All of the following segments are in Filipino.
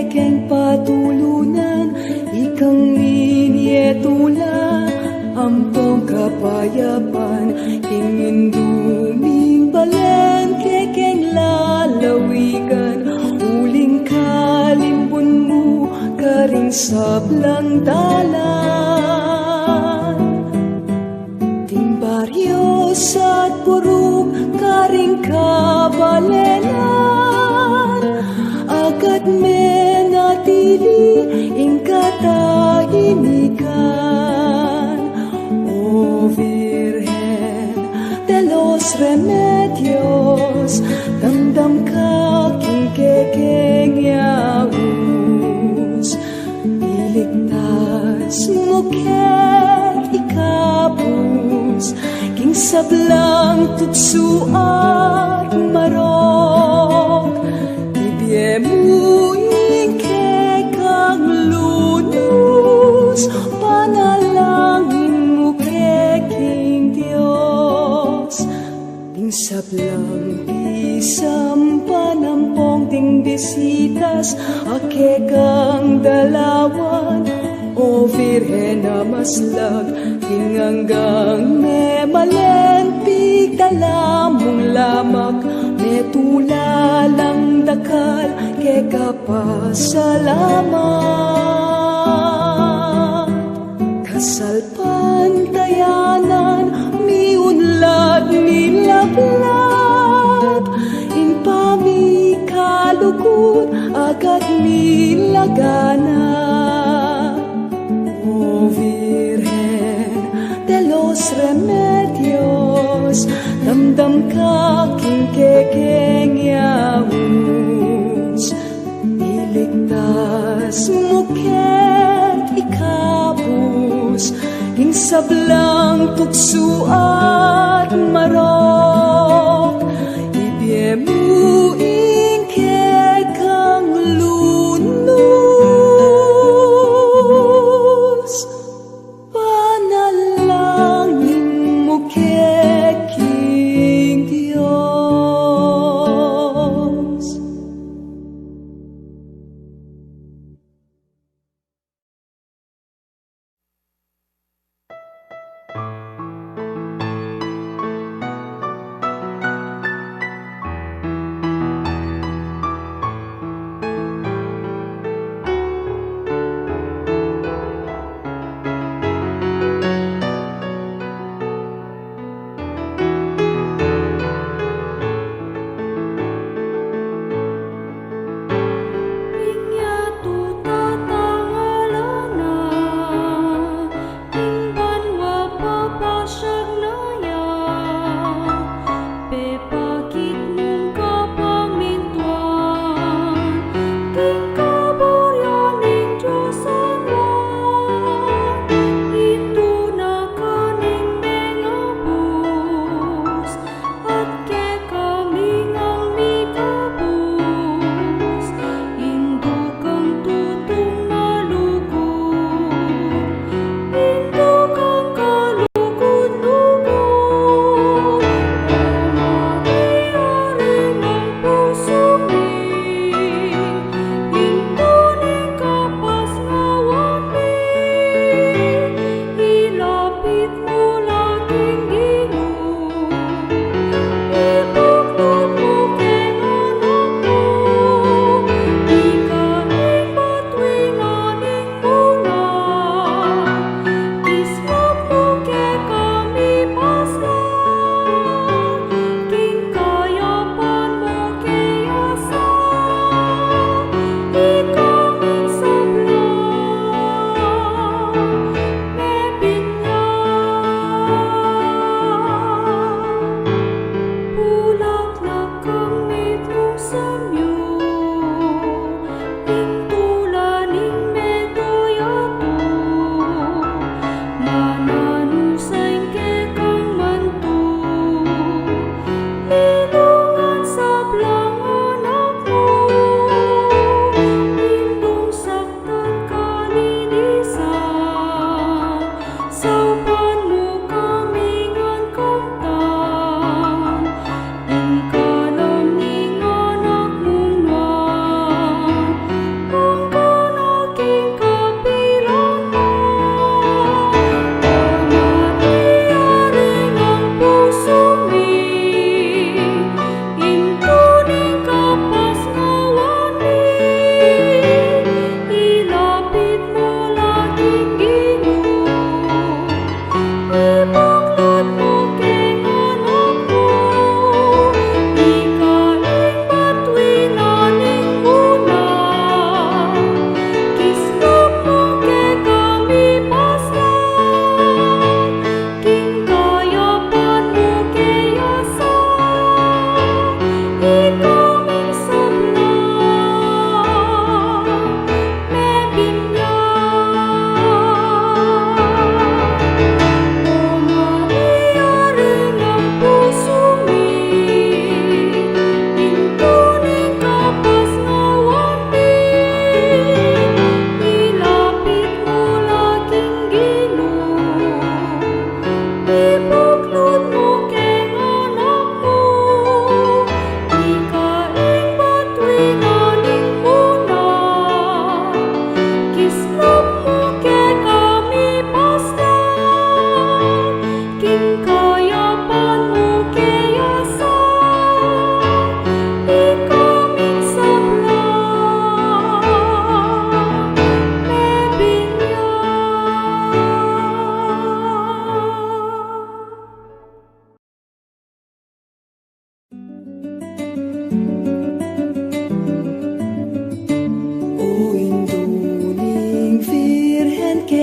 kekeng patulunan, ikang ninyetula, ampong kapayapan, ingin duming balen, kekeng lalawigan, uling kalimbun mo, karing sablang dalan. Timbaryo sa purong karing kabalelan, agad menatili ing katahimikan. O Virgen de los Remedios, damdam ka king kekeng yaus, iligtas mo ket ikapus, king sablang tutsu at marok, ibyemuing kekang lunus, panalangin mo keking Diyos. Ding sablang isang panampong ding bisitas, akekang dalawan, o Virgen na maslag, hinganggang memalempig dalamong lamak, metulalang dakal, kekapasalamat. Kasalpantayanan, miunlad milaglat, impami kalukut, agad milagana. O Virgen de los Remedios, damdam ka king kekeng yaus, iligtas mo ket ikapus, king sablang tukso at marok, ibyemuing kekang lunus, panalangin mo keking Diyos.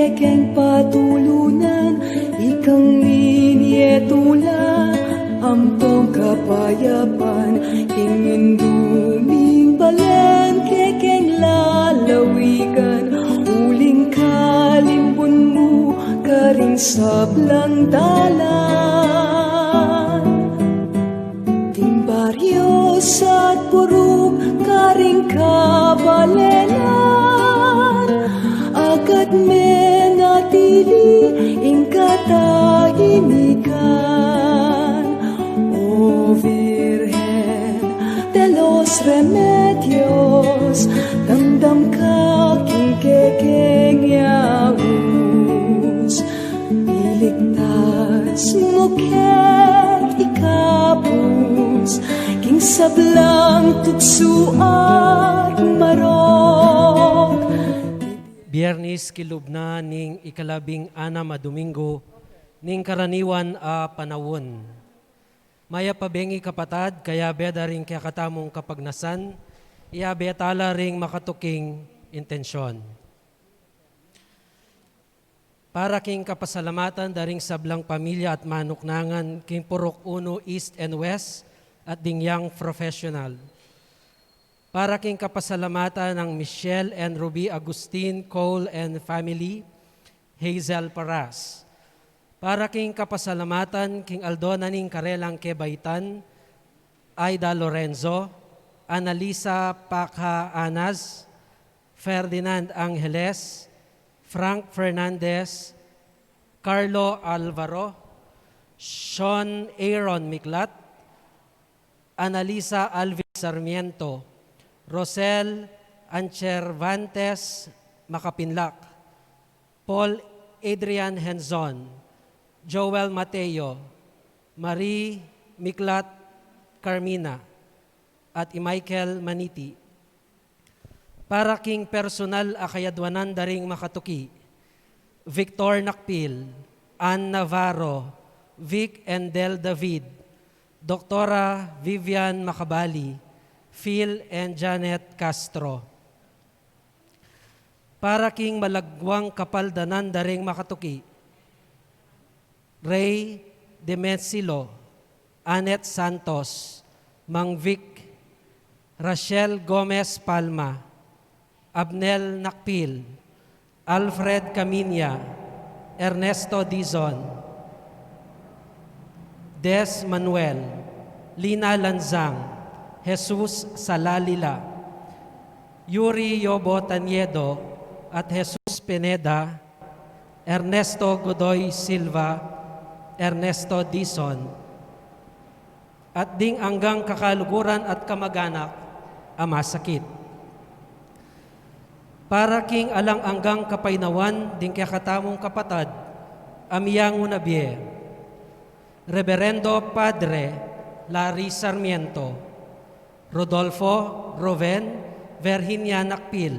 kekeng patulunan, ikang ninyetula, ampong kapayapan, ingin duming balen, kekeng lalawigan, uling kalimbun mo, karing sablang dalan. Timbaryo sa purok, karing kabalelan, agad menatili ing katahimikan. O Virgen de los Remedios, damdam ka king kekeng yaus, iligtas mo ket ikapus, king sablang tukso at marok. Biyernes kilubna ning ikalabing anam a Domingo ning karaniwan a panawon. Maya pabengi kapatad kaya beda ring kaya katamong kapagnasan, iya betala ring makatuking intensyon. Para king kapasalamatan daring sablang pamilya at manuknangan king Purok 1 East and West at dingyang professional. Para king kapasalamatan ng Michelle and Ruby Agustin Cole and family, Hazel Paras. Para king kapasalamatan king Aldona ning Karelang Kebaitan, Aida Lorenzo, Analisa Pakha Anas, Ferdinand Angeles, Frank Fernandez, Carlo Alvaro, Sean Aaron Miklat, Analisa Alvin Sarmiento, Rosel Anchervantes Makapinlak, Paul Adrian Henzon, Joel Mateo, Marie Miklat Carmina, at Michael Maniti. Para king personal akayadwanan daring makatuki, Victor Nakpil, Ann Navarro, Vic and Del David, Doktora Vivian Makabali, Phil and Janet Castro. Para king malagwang kapaldanan daring makatuki, Ray Demetsilo, Annette Santos, Mang Vic, Rachel Gomez Palma, Abnel Nakpil, Alfred Caminia, Ernesto Dizon, Des Manuel, Lina Lanzang, Jesus Salalila, Yuri Yobo Taniedo at Jesus Pineda, Ernesto Godoy Silva, Ernesto Dizon, at ding anggang kakaluguran at kamag-anak ama sakit. Para king alang anggang kapainawan ding kakatamong kapatad, amiyang unabye, Reverendo Padre Larry Sarmiento, Rodolfo Roven Virginia Nakpil,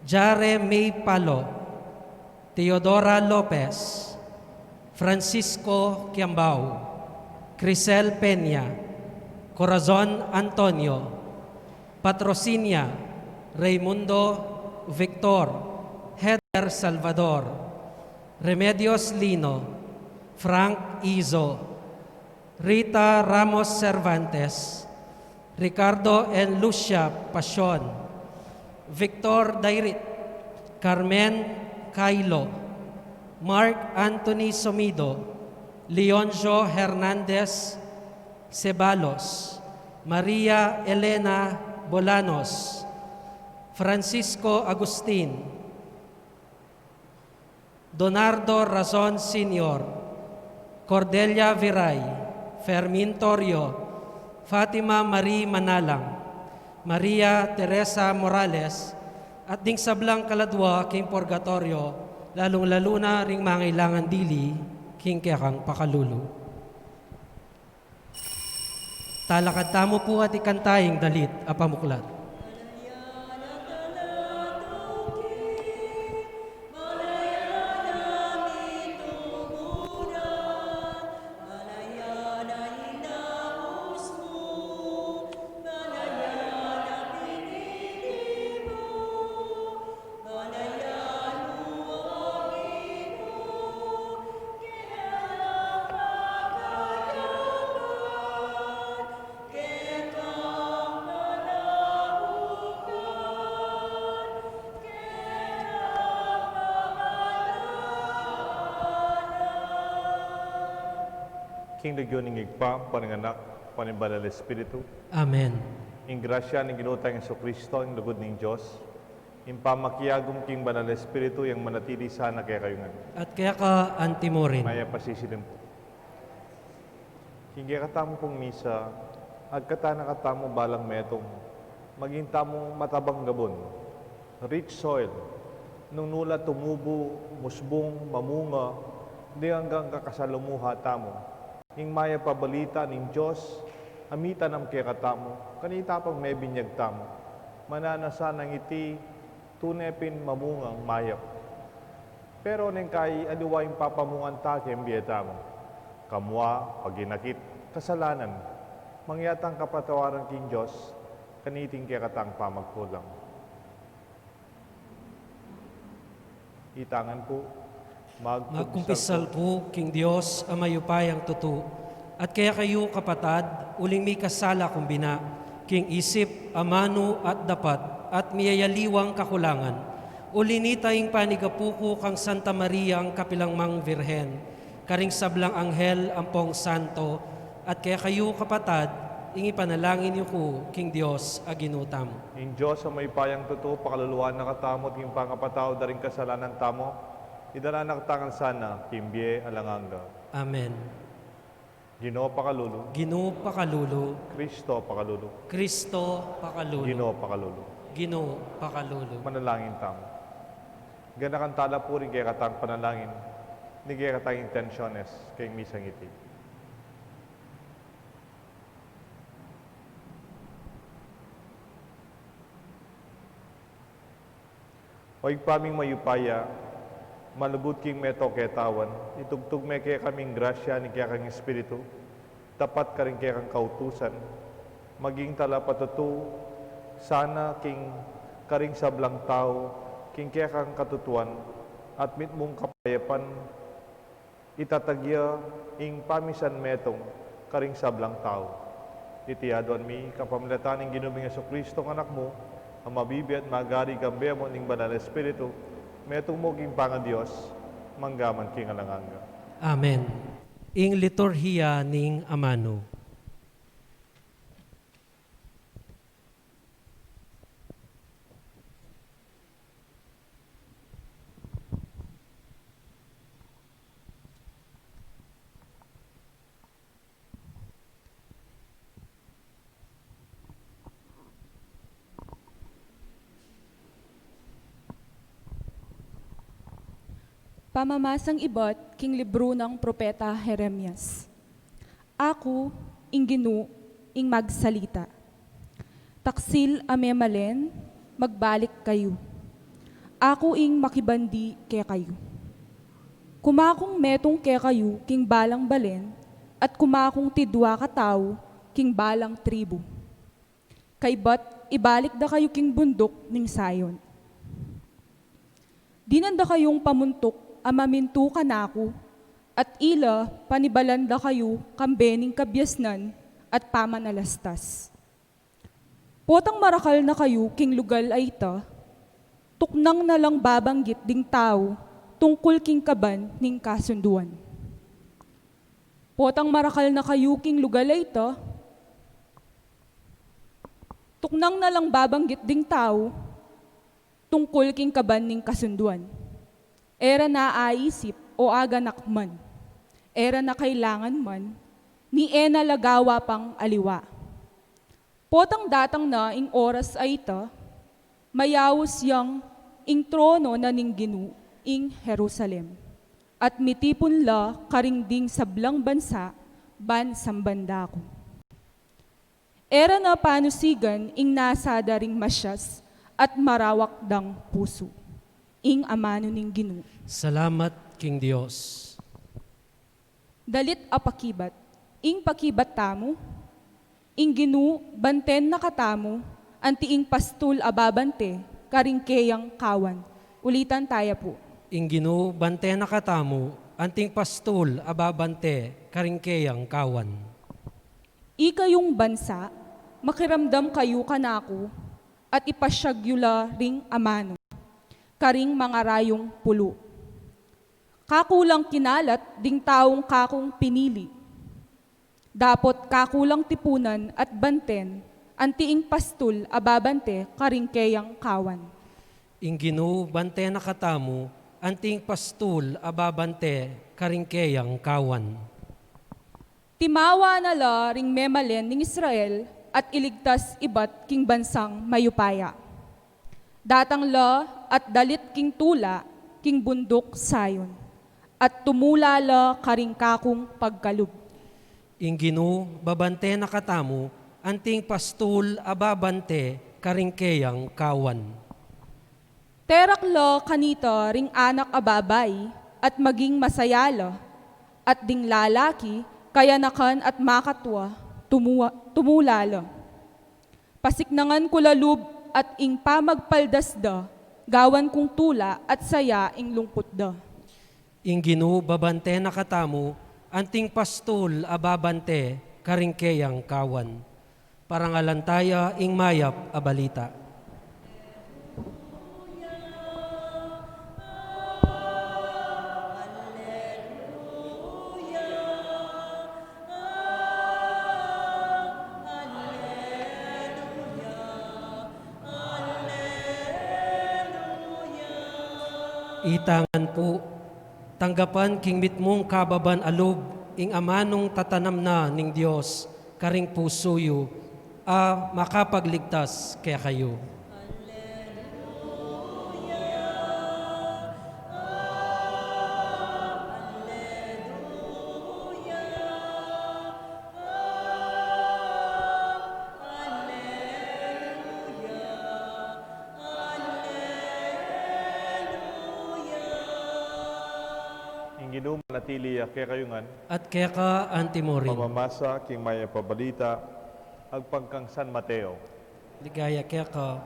Jare May Palo, Teodora Lopez, Francisco Quiambao, Crisel Peña, Corazon Antonio, Patrocinia, Raimundo Victor, Heather Salvador, Remedios Lino, Frank Izo, Rita Ramos Cervantes, Ricardo and Lucia Pasion, Victor Dairit, Carmen Cailo, Mark Anthony Somido, Leonjo Hernandez Ceballos, Maria Elena Bolanos, Francisco Agustin, Donardo Razon Sr., Cordelia Viray, Fermin Torio, Fatima Marie Manalang, Maria Teresa Morales, at ding sablang kaladwa king purgatorio, lalong-lalo na ring mangailangan dili king kayakang pakalulu. Talakad tamo po at ikantaying dalit apamuklat. King Legioning Igpa, Pananganak, Panibalal Espiritu, Amen. ing grasya ng ginutang Yesu Kristo, ing lugod ng Diyos, ing pamakiyagom king Banal Espiritu, yung manatili sana kaya kayo nga. At kaya ka antimorin. Maya pasisilin po. King katamo pong misa, agkata katamo balang metong, maging tamong matabang gabon, rich soil, nung nula tumubo, musbong, mamunga, di hanggang kakasalumuha tamo. Ing maya pabalita ng Diyos, amita ng kaya katamo, kanita pag may binyag tamo, mananasa ng iti, tunepin mamungang mayap. Pero neng kay aliwayong papamungan takem biyeta mo, kamwa, paginakit, kasalanan, mangyatang kapatawaran king Diyos, kaniting kaya katang pamagkulang. Itangan po, Magkumpisal po, King Diyos, ang mayupayang tutu. At kaya kayo, kapatad, uling may kasala kumbina, King isip, amano at dapat, at miyayaliwang kakulangan. Ulinitayong panigapuko kang Santa Maria ang kapilangmang Virhen, karing sablang anghel ampong santo, at kaya kayo, kapatad, ingi panalangin niyo ko, King Diyos, aginutam. in Diyos ang may payang totoo, pakaluluan na katamot, yung pangapatao, daring kasalanan tamo, idala naktangan sana, kimbye alanganga. Amen. Ginoo pakalulu, Ginoo pakalulu, Kristo pakalulu, Kristo pakalulu, Ginoo pakalulu. Ginoo pakalulu. Manalangin tamo. Gana kang tala po rin kaya katang panalangin, ni kaya katang intensyones, kay misang iti. Oy paming mayupaya, malubot king meto ketawan, itugtog me kaya kaming grasya ni kaya kang Espiritu, tapat ka rin kaya kang kautusan, maging tala patutu, sana king karing sablang tao, king kaya kang katutuan, at mit mong kapayapan, itatagya ing pamisan metong karing sablang tao. Itiyadon mi, kapamilatan ng ginuming Yesu Kristo ng anak mo, ang mabibi at magari gambe mo ning Banal na Espiritu, metong mo king panga Diyos, manggaman king alanganga. Amen. Ing liturhiya ning amano. Pamamasang ibot, king libro ng propeta Jeremias. Ako, ing Ginu, ing magsalita. Taksil amemalen, magbalik kayo. Ako ing makibandi kaya kayo. Kumakong metong kaya kayo, king balang balen, at kumakong tidwa katao, king balang tribu. Kaybat, ibalik da kayo king bundok ning sayon. Dinanda kayong pamuntok, amamintu ka na ako, at ila panibalanda kayo kambening kabyasnan at pamanalastas. Potang marakal na kayo king lugal ay ita, tuknang na lang babanggit ding tao tungkol king kaban ning kasunduan. Potang marakal na kayo king lugal ay ita, tuknang na lang babanggit ding tao tungkol king kaban ning kasunduan. Era na aisip o aganak man, era na kailangan man, ni ena lagawa pang aliwa. Potang datang na ing oras ay ita, mayawos yang ing trono na ning Ginu ing Jerusalem. At mitipon la karingding sablang bansa, bansang banda ko. Era na panusigan ing nasa daring masyas at marawak dang puso. Ing amano ning Ginu. Salamat, King Diyos. Dalit apakibat, ing pakibat tamo, ing Ginu, banten na katamo, anti ing pastul ababante, karingkeyang kawan. Ulitan tayo po. Ing Ginu, bante na katamo, anting pastul, ababante, karingkeyang kawan. Ikayong bansa, makiramdam kayo kanako, at ipasyagyula ring amano, karing mga rayong pulo. Kakulang kinalat ding taong kakong pinili, Dapot kakulang tipunan at banten, antiing pastul ababante karingkeyang kawan. Inginu bante na katamu, anting pastul ababante karingkeyang kawan. Timawa na la ring memalen ning Israel at iligtas ibat king bansang mayupaya. Datang la at dalit king tula king bundok sayon at tumula la karingkakong pagkalub. Inginu babante na katamu, anting pastul ababante karingkeyang kawan. Terak la kanita ring anak ababay at maging masayala at ding lalaki kaya nakan at makatwa tumulala. Pasiknangan ko lalub at ing pamagpaldasda, gawan kong tula at saya ing lungkot da. Inginu babante na katamu, anting pastul ababante karingkeyang kawan. Parangalantaya ing mayap abalita. Itangan po, tanggapan king mitmong kababan alub, ing amanong tatanam na ning Diyos, karing pusoyo, makapagligtas kaya kayo. Inginu manatili kaya kayungan, At kaya ka antimorin, pamamasa king maya pabalita, agpangkang San Mateo. ligaya kaya ka,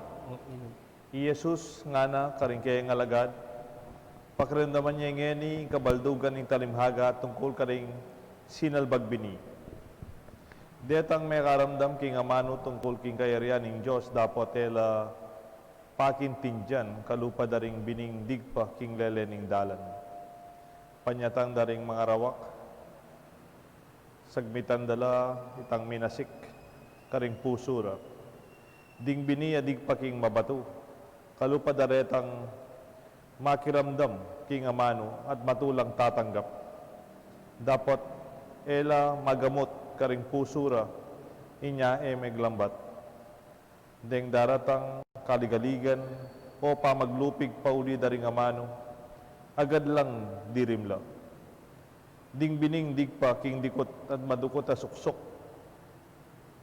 I Jesus nga na karingkeyang alagad, pakiramdaman niya ngeni kabaldugan ng talimhaga tungkol karing sinalbagbini. Detang may karamdam king amano tungkol king kayarian ng Diyos dapat ela pakintinjan kalupa daring bining digpa king lele ning dalan. Panyatang daring mga rawak, sagmitan dala itang minasik, karing pusura. Ding biniya digpa king mabato, kalupa daretang makiramdam king amano at matulang tatanggap. Dapat ela magamot karing pusura, inya meglambat. Deng daratang kaligaligan o pamaglupig pauli daring amano, agad lang dirimla. Ding bining digpa king dikot at madukot a suksok.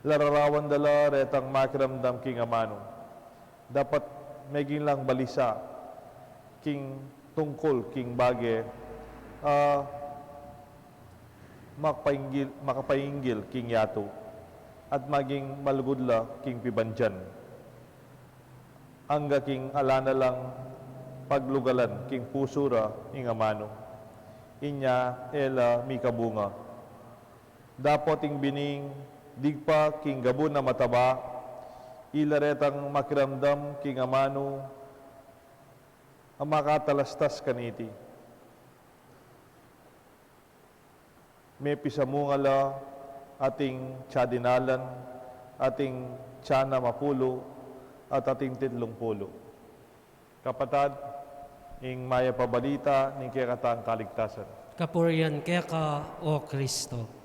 Lararawan dala retang makiramdam king amano. Dapat meging lang balisa king tungkol king bage makapainggil king yato at maging malugudla king pibanjan. Angga king alana lang paglugalan king pusura ing amano. Inya ela mikabunga. Dapot ing bining digpa king gabon na mataba, ilaretang makiramdam king amano ang makatalastas kaniti. May pisamungala ating tiyadinalan, ating tiyana mapulo, at ating titlong pulo. Kapatad, ing maya pabalita, ning kaya katang kaligtasan. kapurian kaya ka, O Kristo.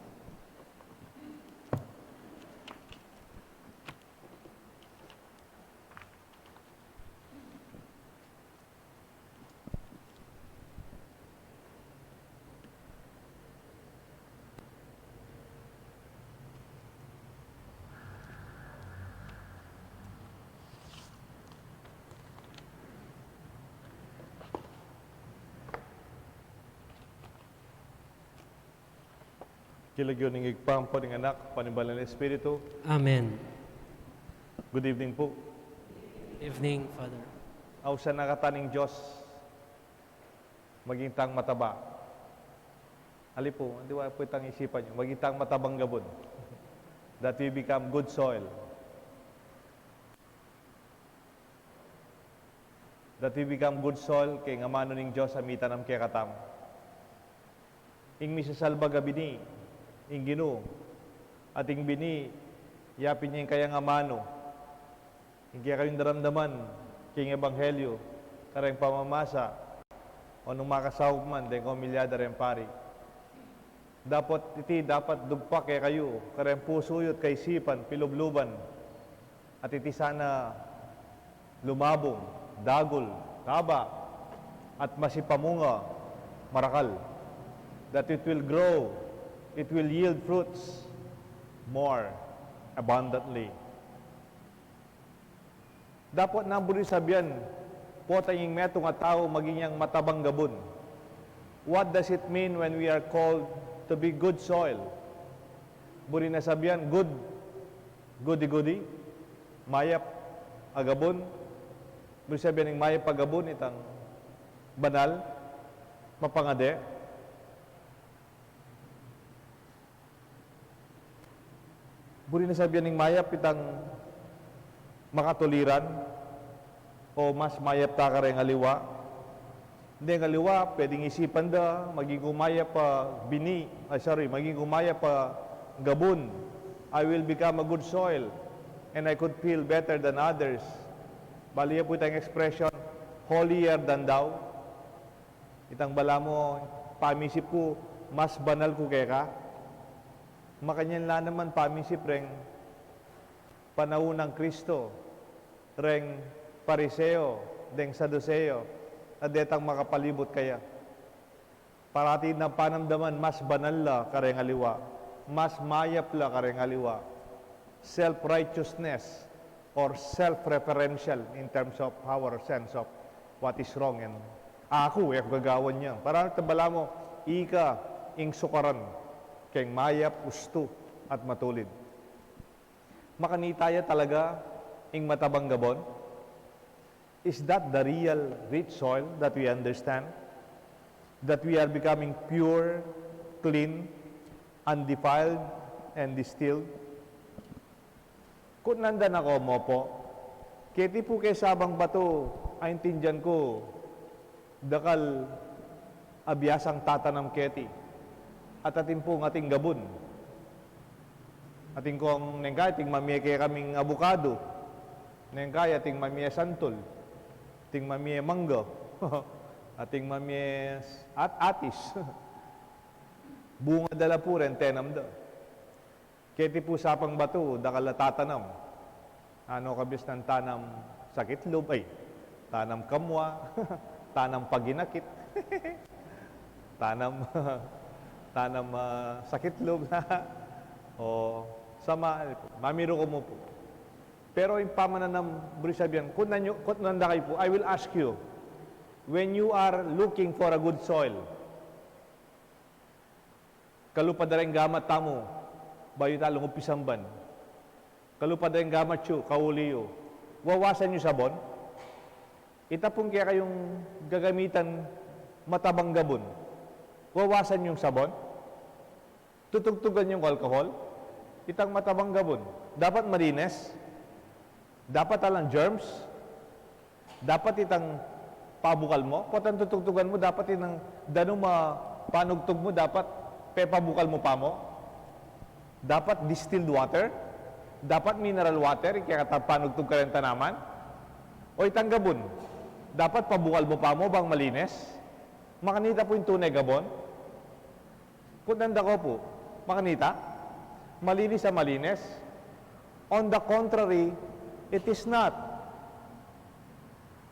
Kilagyo ning igpampo ning anak, panimbalan ng Espiritu. Amen. Good evening po. Evening, Father. Aw sa nakataning Diyos, maging tang mataba. Ali po, di ba po itang isipan nyo, maging tang matabang gabon. That we become good soil. That we become good soil, kay nga mano ning Diyos, amitan am kaya katam. Ing misasalba gabi ni, ing Ginoo, ating bini, yapin niya yung kaya nga mano, hindi kayong daramdaman, king ebanghelyo, kareng pamamasa, o nung makasawag man, den komilyada rin pari. Dapat dugpa kay kayo, kareng pusuyot kay sipan, pilubluban, at iti sana lumabong, dagol, taba, at masipamunga, marakal. That it will grow, it will yield fruits more abundantly. Dapat nambuli sabihan, po tayong metong nga tao maging yang matabang gabon. What does it mean when we are called to be good soil? Buri na sabihan, good, goody-goody, mayap, agabon. Buri sabihan ng mayap agabon, itang banal, mapangade. Buri na sabihan ng mayap, itang makatuliran, o mas mayap ta ka rin aliwa. Hindi ang aliwa, pwedeng isipan da, maging umaya pa maging umaya pa gabon. I will become a good soil, and I could feel better than others. Baliya po itang expression, holier than thou. Itang bala mo, pamisip ko, mas banal ko kaya ka. Makanyan la naman pamisip reng panahon ng Kristo, reng pariseo, deng saduseo, at detang makapalibot kaya. Parati na panamdaman, mas banal la kareng aliwa, mas mayap la kareng aliwa. Self-righteousness or self-referential in terms of our sense of what is wrong and ako gagawan niya. Para tabala mo, ika ing sukaran, keng mayap, usto, at matulid. Makanitaya talaga ing matabang gabon? Is that the real rich soil that we understand? That we are becoming pure, clean, undefiled, and distilled? Kung nandan ako mo po, kiti po kay sabang bato, ay intindihan ko, dakal abiyasang tatanam keti, at ating pong ating gabon. Ating kong nengkay, ating mamiya kaya kaming abukado, nengkay, ating mamiya santol, ating mamiya mangga, ating mamiya atis, bunga dala po rin, tenam da. Keti po sapang bato, dakal tatanam. Ano kabis ng tanam sakitlob, tanam kamwa, tanam paginakit, tanam sakitlob na, o sama, mamiro ko mo po. Pero yung pamananam, Brisabian, kung nanda kayo po, I will ask you, when you are looking for a good soil, kalupadaring gamat tamo, bayo talong upisamban, kalupadaring gamat siyo, kauliyo, wawasan nyo sabon, itapong kaya kayong gagamitan matabang gabon, wawasan yung sabon, tutugtugan yung alcohol, itang matabang gabon, dapat marines, dapat alang germs, dapat itang pabukal mo, potang tutugtugan mo, dapat itang danong panugtog mo, dapat pepabukal mo pa mo, dapat distilled water, dapat mineral water, kaya panugtog ka rin tanaman, o itang gabon, dapat pabukal mo pa mo, bang malines, makanita po yung tunay gabon, punanda ko po, makanita, malinis sa malines. On the contrary, it is not.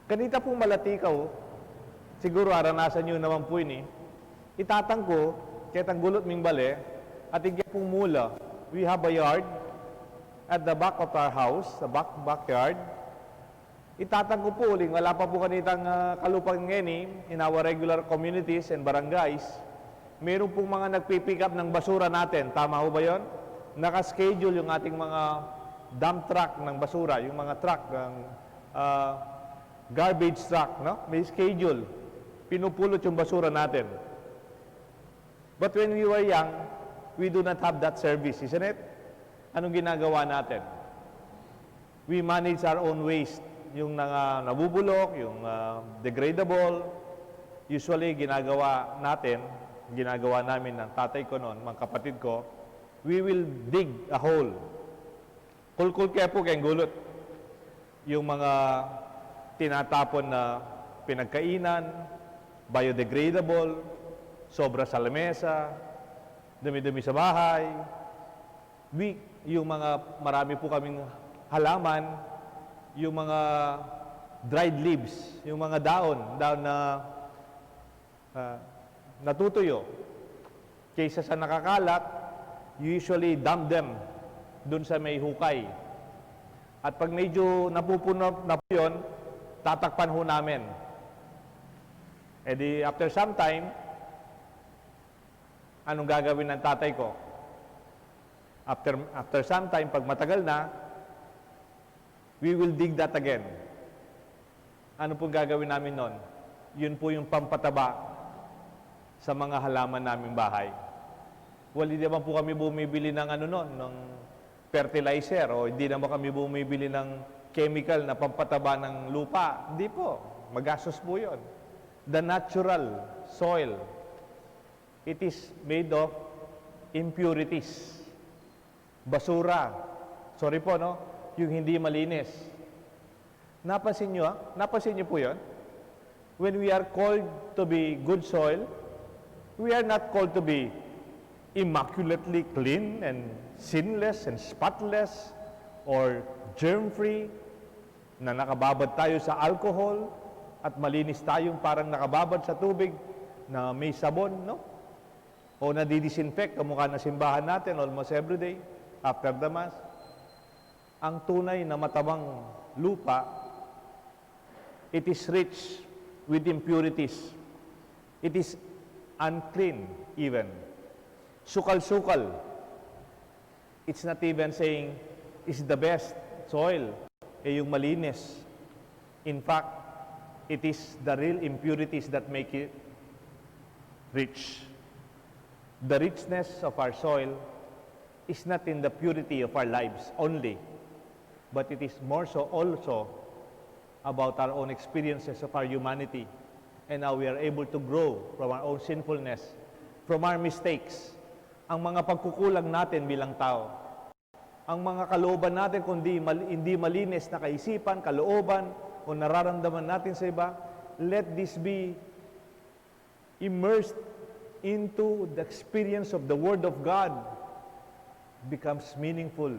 Kanita pong malatikaw, siguro aranasan nyo naman po ini, itatang ko, kitang gulot ming bale, at higyan pong mula, we have a yard at the back of our house, the backyard. Itatang ko po uling, wala pa po kanitang kalupang ngeni in our regular communities and barangays. Meron pong mga nagpipick up ng basura natin. Tama ho ba yun? Nakaschedule yung ating mga dump truck ng basura, yung mga truck ng garbage truck, no? May schedule. Pinupulot yung basura natin. But when we were young, we do not have that service, isn't it? Anong ginagawa natin? We manage our own waste. Yung nabubulok, yung degradable. Usually, ginagawa namin ng tatay ko noon, mga kapatid ko, we will dig a hole. Kulkul kaya po kayong gulot. Yung mga tinatapon na pinagkainan, biodegradable, sobra sa lamesa, dumi-dumi sa bahay. Yung mga marami po kaming halaman, yung mga dried leaves, yung mga daon na natutuyo. Kaysa sa nakakalat, you usually dump them dun sa may hukay. At pag medyo napupuno na po yun, tatakpan ho namin. E di after some time, anong gagawin ng tatay ko? After some time, pag matagal na, we will dig that again. Ano pong gagawin namin nun? Yun po yung pampataba sa mga halaman naming bahay. Well, hindi naman po kami bumibili ng ng fertilizer o hindi naman kami bumibili ng chemical na pampataba ng lupa. Hindi po. Magastos po yun. The natural soil, it is made of impurities. Basura. Sorry po, no? Yung hindi malinis. Napansin nyo, Napansin nyo po yun? When we are called to be good soil, we are not called to be immaculately clean and sinless and spotless or germ-free, na nakababad tayo sa alcohol at malinis tayong parang nakababad sa tubig na may sabon, no? O nadidisinfect ang mukha na simbahan natin almost every day after the Mass. Ang tunay na matabang lupa, it is rich with impurities. It is unclean even. Sukal-sukal. It's not even saying it's the best soil, yung malinis. In fact, it is the real impurities that make it rich. The richness of our soil is not in the purity of our lives only, but it is more so also about our own experiences of our humanity and how we are able to grow from our own sinfulness, from our mistakes, ang mga pagkukulang natin bilang tao, ang mga kalooban natin kundi hindi malinis na kaisipan, kalooban o nararamdaman natin sa iba, let this be immersed into the experience of the Word of God, becomes meaningful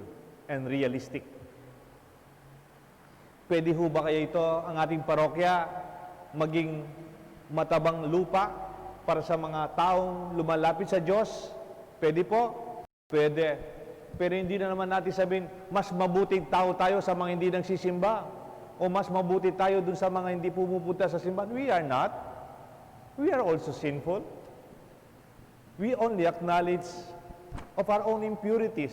and realistic. Pwede ho ba kaya ito ang ating parokya maging matabang lupa para sa mga taong lumalapit sa Diyos? Pwede po? Pwede. Pero hindi na naman natin sabihin, mas mabuting tao tayo sa mga hindi nagsisimba o mas mabuti tayo dun sa mga hindi pumupunta sa simbahan. We are not. We are also sinful. We only acknowledge of our own impurities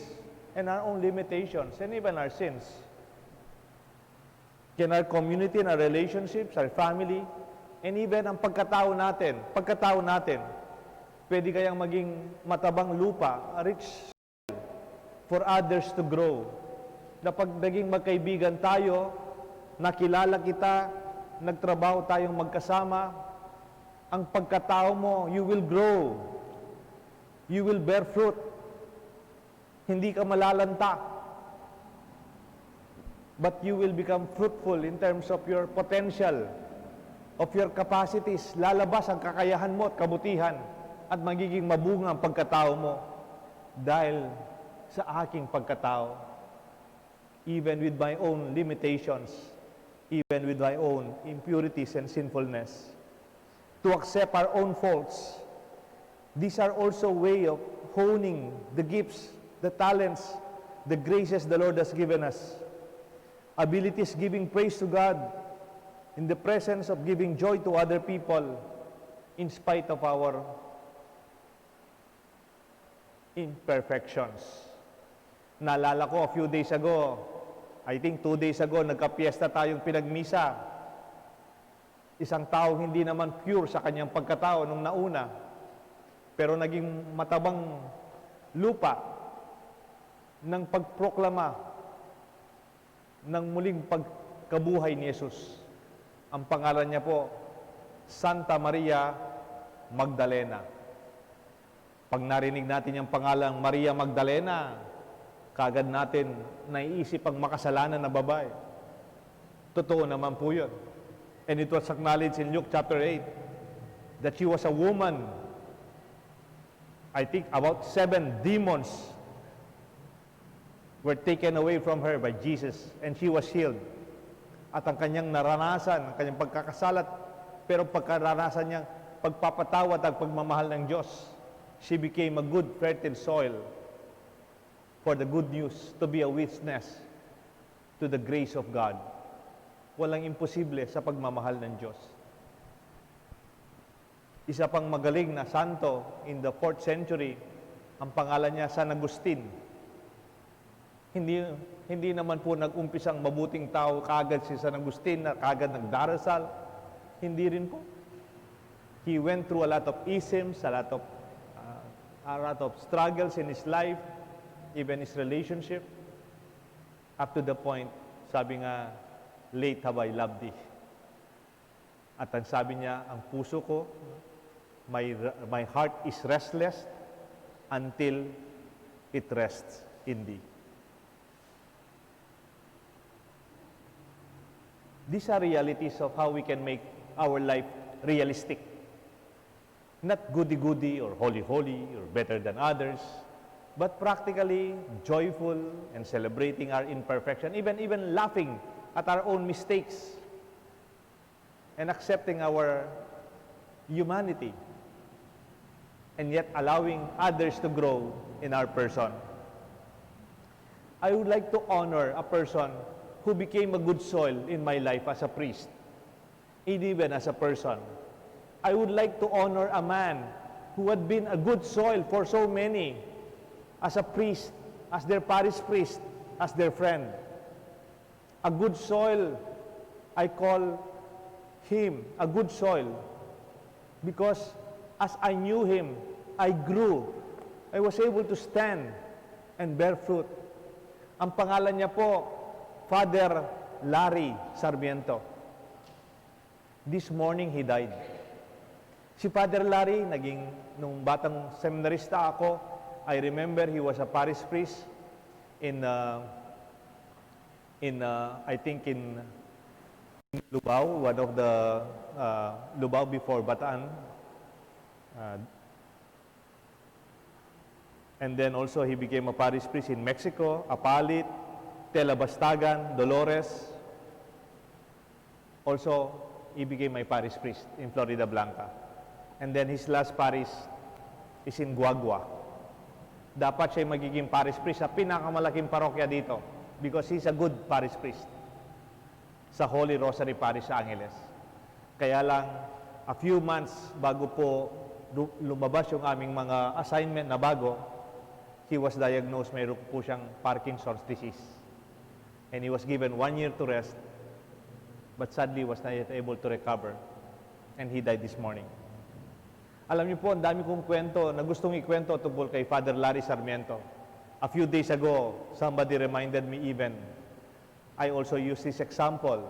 and our own limitations and even our sins. Can our community and our relationships, our family, and even ang pagkatao natin, pwede kayang maging matabang lupa, a rich soil for others to grow. Na pag naging magkaibigan tayo, nakilala kita, nagtrabaho tayong magkasama, ang pagkatao mo, you will grow. You will bear fruit. Hindi ka malalanta. But you will become fruitful in terms of your potential, of your capacities. Lalabas ang kakayahan mo at kabutihan at magiging mabunga ang pagkatao mo dahil sa aking pagkatao. Even with my own limitations, even with my own impurities and sinfulness. To accept our own faults. These are also a way of honing the gifts, the talents, the graces the Lord has given us. Abilities giving praise to God in the presence of giving joy to other people in spite of our imperfections. Naalala ko a few days ago, I think 2 days ago, nagka-fiesta tayong pinagmisa. Isang tao hindi naman pure sa kanyang pagkatao nung nauna, pero naging matabang lupa ng pagproklama ng muling pagkabuhay ni Jesus. Ang pangalan niya po, Santa Maria Magdalena. Pag narinig natin yung pangalang Maria Magdalena, kagad natin naiisip ang makasalanan na babae. Totoo naman po yun. And it was acknowledged in Luke chapter 8 that she was a woman. I think about 7 demons were taken away from her by Jesus and she was healed. At ang kanyang naranasan, ang kanyang pagkakasalat, pero pagkaranasan niyang pagpapatawad at pagmamahal ng Diyos, she became a good fertile soil for the good news, to be a witness to the grace of God. Walang imposible sa pagmamahal ng Diyos. Isa pang magaling na santo in the 4th century, ang pangalan niya San Agustin. Hindi naman po nag-umpisang mabuting tao kagad si San Agustin na kagad nagdarasal. Hindi rin po. He went through a lot of isms, a lot of struggles in his life, even his relationship, up to the point, sabi nga, late have I loved thee. At ang sabi niya, ang puso ko, my heart is restless until it rests in thee. These are realities of how we can make our life realistic. Not goody-goody or holy-holy or better than others, but practically joyful and celebrating our imperfection, even laughing at our own mistakes and accepting our humanity, and yet allowing others to grow in our person. I would like to honor a person who became a good soil in my life as a priest, and even as a person. I would like to honor a man who had been a good soil for so many, as a priest, as their parish priest, as their friend. A good soil, I call him a good soil because as I knew him, I grew. I was able to stand and bear fruit. Ang pangalan niya po, Father Larry Sarmiento. This morning, he died. Si Father Larry, nung batang seminarista ako, I remember he was a parish priest in I think in Lubao, one of the Lubao before Bataan. And then also he became a parish priest in Mexico, Apalit, Telabastagan, Dolores. Also, he became my parish priest in Florida Blanca. And then his last parish is in Guagua. Dapat siya magiging parish priest sa pinakamalaking parokya dito because he's a good parish priest sa Holy Rosary Parish sa Angeles. Kaya lang, a few months bago po lumabas yung aming mga assignment na bago, he was diagnosed, mayroon po siyang Parkinson's disease. And he was given 1 year to rest, but sadly was not yet able to recover. And he died this morning. Alam niyo po, ang dami kong kwento na gustong ikwento tungkol kay Father Larry Sarmiento. A few days ago, somebody reminded me even, I also used this example,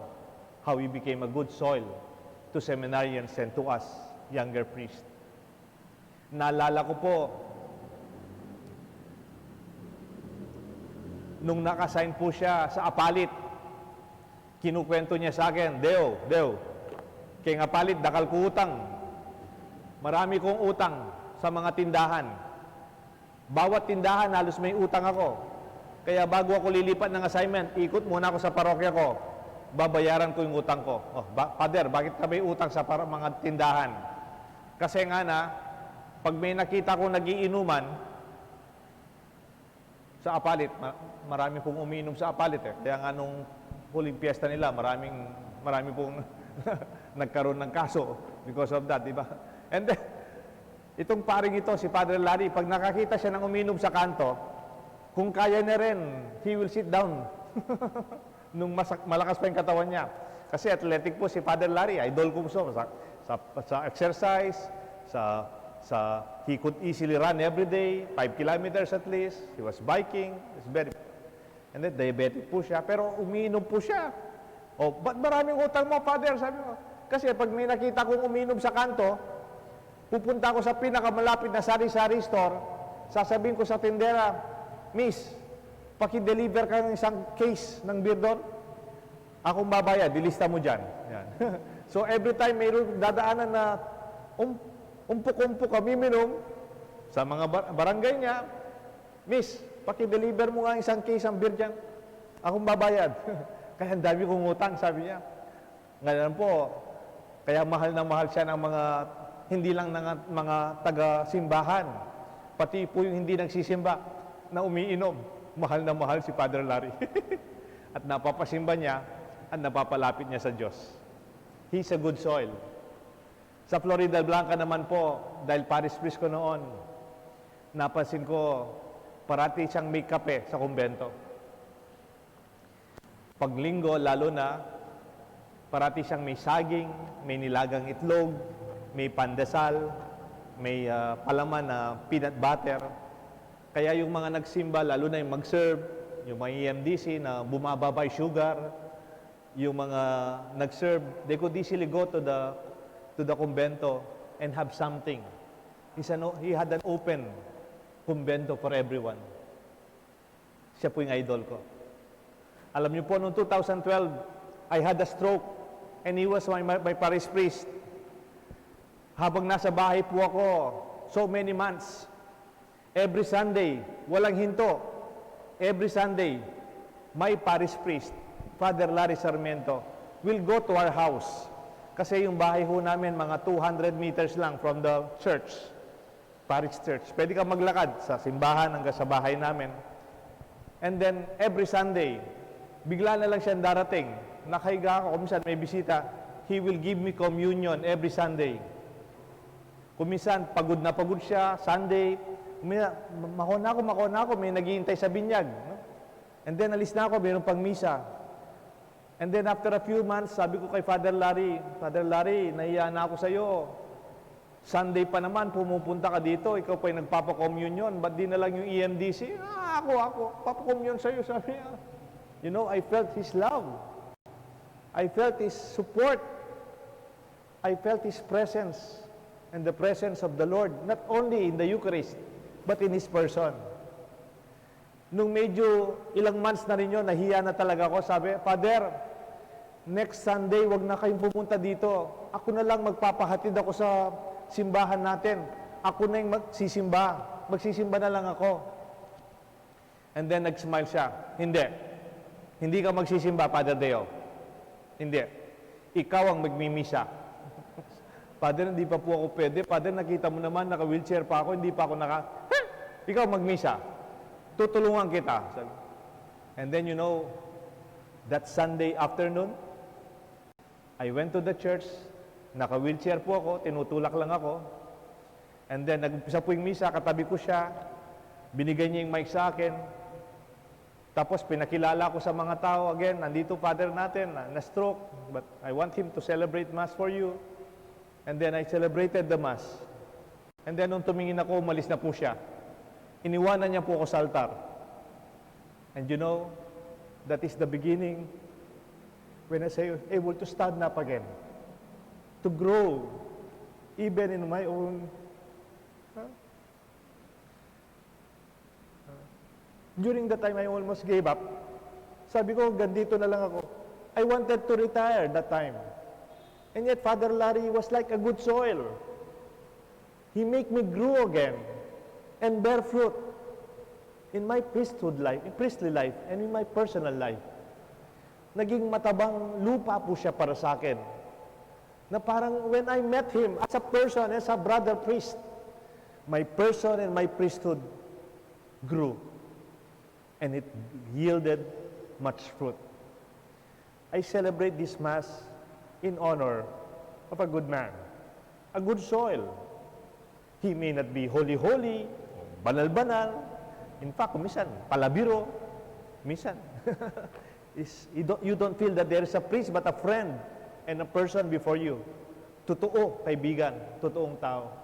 how he became a good soil to seminarians and to us, younger priests. Naalala ko po, nung nakasign po siya sa Apalit, kinukwento niya sa akin, Deo, kay Apalit, dakal ko utang. Marami kong utang sa mga tindahan. Bawat tindahan, halos may utang ako. Kaya bago ako lilipat ng assignment, ikot muna ako sa parokya ko. Babayaran ko yung utang ko. Oh, Father, bakit ka may utang sa mga tindahan? Kasi nga na, pag may nakita ko nagiinuman sa Apalit, marami pong umiinom sa Apalit eh. Kaya nga nung huling piyesta nila, marami pong nagkaroon ng kaso because of that, di ba? And then, itong paring ito, si Father Larry, pag nakakita siya ng uminom sa kanto, kung kaya niya rin, he will sit down. Nung malakas pa yung katawan niya. Kasi athletic po si Father Larry, idol ko po sa exercise, he could easily run every day, 5 kilometers at least. He was biking. And then diabetic po siya, pero umiinom po siya. O, ba't maraming utang mo, Father? Sabi mo. Kasi pag may nakita kong umiinom sa kanto, Pupunta ako sa pinakamalapit na sari-sari store, sasabihin ko sa tindera, Miss, paki-deliver ka ng isang case ng beer doon. Akong babayad, dilista mo dyan. Yan. So every time mayroong dadaanan na umpok-umpok kami minum sa mga barangay niya, Miss, paki-deliver mo nga isang case ng beer dyan. Akong babayad. Kaya ang dami kong utang, sabi niya. Ngayon po, kaya mahal na mahal siya ng mga, hindi lang ng mga taga-simbahan, pati po yung hindi nagsisimba na umiinom. Mahal na mahal si Father Larry. At napapasimba niya at napapalapit niya sa Diyos. He's a good soil. Sa Florida Blanca naman po, dahil parish priest ko noon, napansin ko, parati siyang may kape sa kumbento. Pag linggo, lalo na, parati siyang may saging, may nilagang itlog, may pandesal, may palaman na peanut butter. Kaya yung mga nagsimba, lalo na yung mag-serve, yung mga EMDC na bumababa yung sugar, yung mga nag-serve, they could easily go to the kumbento and have something. He had an open kumbento for everyone. Siya po yung idol ko. Alam niyo po, noong 2012, I had a stroke and he was my parish priest. Habang nasa bahay po ako, so many months, every Sunday, walang hinto, every Sunday, my parish priest, Father Larry Sarmiento, will go to our house. Kasi yung bahay ho namin, mga 200 meters lang from the church, parish church. Pwede ka maglakad sa simbahan hanggang sa bahay namin. And then, every Sunday, bigla na lang siya darating. Nakahiga ako, kuminsan may bisita. He will give me communion every Sunday. Kuminsan, pagod na pagod siya, Sunday, makona ako, may naghihintay sa binyag. No? And then, alis na ako, mayroon pang misa. And then, after a few months, sabi ko kay Father Larry, nahiya na ako sa iyo. Sunday pa naman, pumupunta ka dito, ikaw pa yung nagpapa-communion, ba't di na lang yung EMDC? Ako, papa-communion sa iyo, sabi niya. You know, I felt His love. I felt His support. I felt His presence and the presence of the Lord, not only in the Eucharist, but in His person. Nung medyo ilang months na rin yun, nahiya na talaga ako, sabi, Father, next Sunday, wag na kayong pumunta dito. Ako na lang magpapahatid ako sa simbahan natin. Ako na yung magsisimba. Magsisimba na lang ako. And then nag-smile siya. Hindi ka magsisimba, Father Deo. Hindi. Ikaw ang magmimisa. Father, hindi pa po ako pwede. Father, nakita mo naman, naka-wheelchair pa ako, hindi pa ako Ikaw magmisa. Tutulungan kita. And then, you know, that Sunday afternoon, I went to the church, naka-wheelchair po ako, tinutulak lang ako. And then, nag-umpisa po yung misa, katabi ko siya, binigay niya yung mic sa akin. Tapos, pinakilala ko sa mga tao, again, nandito Father natin, na-stroke, but I want him to celebrate Mass for you. And then, I celebrated the Mass. And then, nung tumingin ako, umalis na po siya. Iniwanan niya po ako sa altar. And you know, that is the beginning when I say, able to stand up again, to grow, even in my own. During the time I almost gave up, sabi ko, ganito na lang ako. I wanted to retire that time. And yet, Father Larry was like a good soil. He made me grow again and bear fruit in my priesthood life, in priestly life, and in my personal life. Naging matabang lupa po siya para sa akin. Na parang when I met him as a person, as a brother priest, my person and my priesthood grew. And it yielded much fruit. I celebrate this Mass in honor of a good man, a good soil. He may not be holy-holy, banal-banal. In fact, minsan, palabiro. Minsan. You don't feel that there is a priest but a friend and a person before you. Totoo, kaibigan, totoong tao.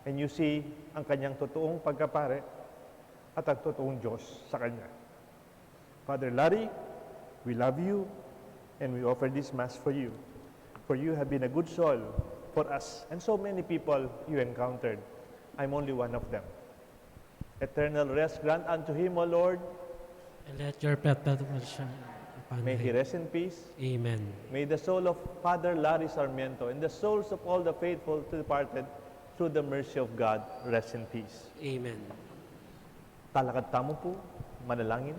And you see ang kanyang totoong pagkapare at ang totoong Diyos sa kanya. Father Larry, we love you and we offer this Mass for you. For you have been a good soul for us. And so many people you encountered. I'm only one of them. Eternal rest grant unto him, O Lord. And let your perpetual shine upon May he him. rest in peace. Amen. May the soul of Father Larry Sarmiento and the souls of all the faithful departed through the mercy of God rest in peace. Amen. Talakad tamo po, manalangin.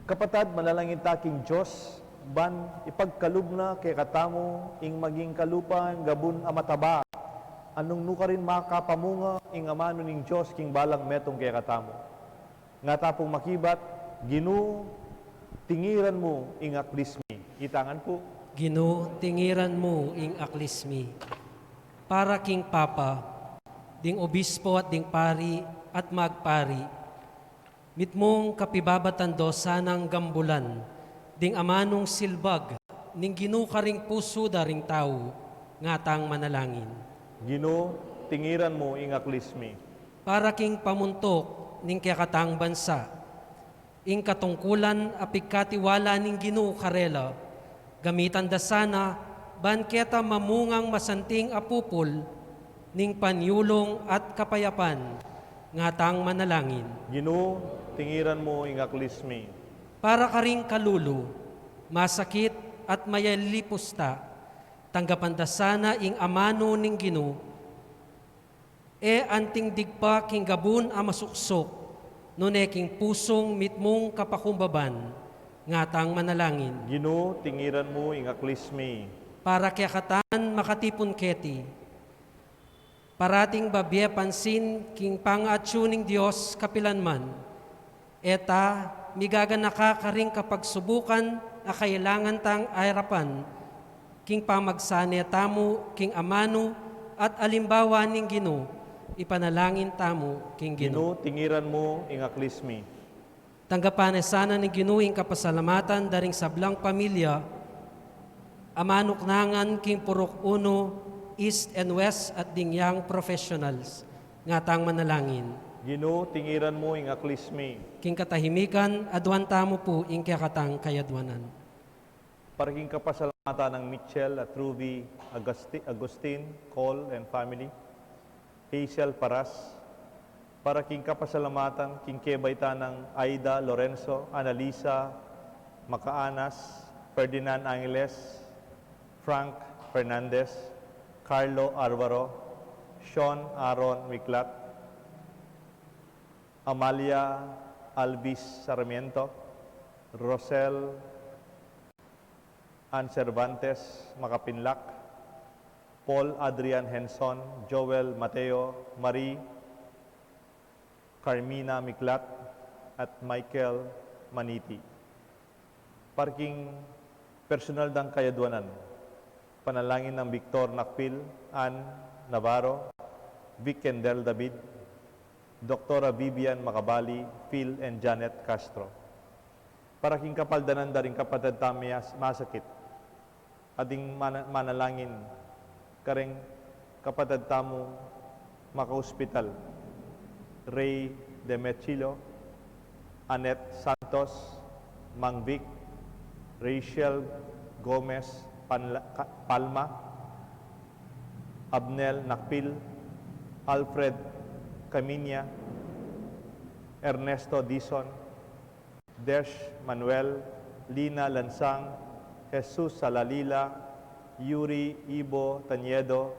Kapatad, manalangin taking Diyos, ban ipagkalubna kay katamo, ing maging kalupan, gabun amataba, anong nuka rin makapamunga, ing amano ning Diyos, king balang metong kay katamo. Nga tapong makibat, Ginu, tingiran mo, ing aklismi. Itangan po, Ginoo, tingiran mo ing aklismi. Para king Papa, ding obispo at ding pari at magpari, mitmong kapibabatan do sanang gambulan, ding amanong silbag, ning ginukaring puso daring tao, ngatang manalangin. Ginu, tingiran mo, ing aklismi. Para king pamuntok, ning kayakatang bansa, ing katungkulan apigkatiwala ning Ginoo karela, gamitan da sana, banketa mamungang masanting apupol, ning panyulong at kapayapan, ngatang manalangin. Ginu, tingiran mo, ing aklismi. Para karing kalulu, masakit at mayalipusta, tanggapan da sana ing amano ning Ginoo, anting digpa king gabun a masuksok, nuneking pusong mitmong kapakumbaban, ngatang manalangin. Ginu, tingiran mo, ing aklismi. Para kayakatan makatipon keti, parating babye pansin king pangatsuning Diyos kapilanman, eta migaga nakakaring kapag subukan a kailangan tang ayrapan, king pamagsane tamo king amano at alimbawa ning Ginoo, ipanalangin tamo king Ginoo. Ginu, tingiran mo, ing aklismi. Tanggapan sana ni Ginoo ing kapasalamatan daring sablang pamilya, amanok nangan king purok uno, east and west at dingyang professionals, ngatang manalangin. Ginu, tingiran mo, ing aklismi. King katahimikan, adwan tamo po ing kakatang kayadwanan. Paraking kapasalamatan ng Mitchell at Ruby Agustin, Cole and family. Hazel Paras. Paraking kapasalamatan, king kebayta ng Aida Lorenzo, Analisa Macaanas, Ferdinand Angeles, Frank Fernandez, Carlo Arvaro, Sean Aaron Miklat, Amalia Albis Sarmiento, Rosel Ann Cervantes Makapinlak, Paul Adrian Henson, Joel Mateo, Marie Carmina Miklat, at Michael Maniti. Parking personal dang kayadwanan, panalangin ng Victor Nakpil, Ann Navarro, Vic Kendel David, Dr. Vivian Makabali, Phil and Janet Castro. Paraking kapaldanan daring kapatid tamiyas masakit, ading manalangin, kareng kapatid tamo maka-hospital, Ray Demechilo, Annette Santos, Mang Vic, Rachel Gomez Palma, Abnel Nakpil, Alfred Caminia, Ernesto Dizon, Desh Manuel, Lina Lansang, Jesus Salalila, Yuri Ibo Tanyedo,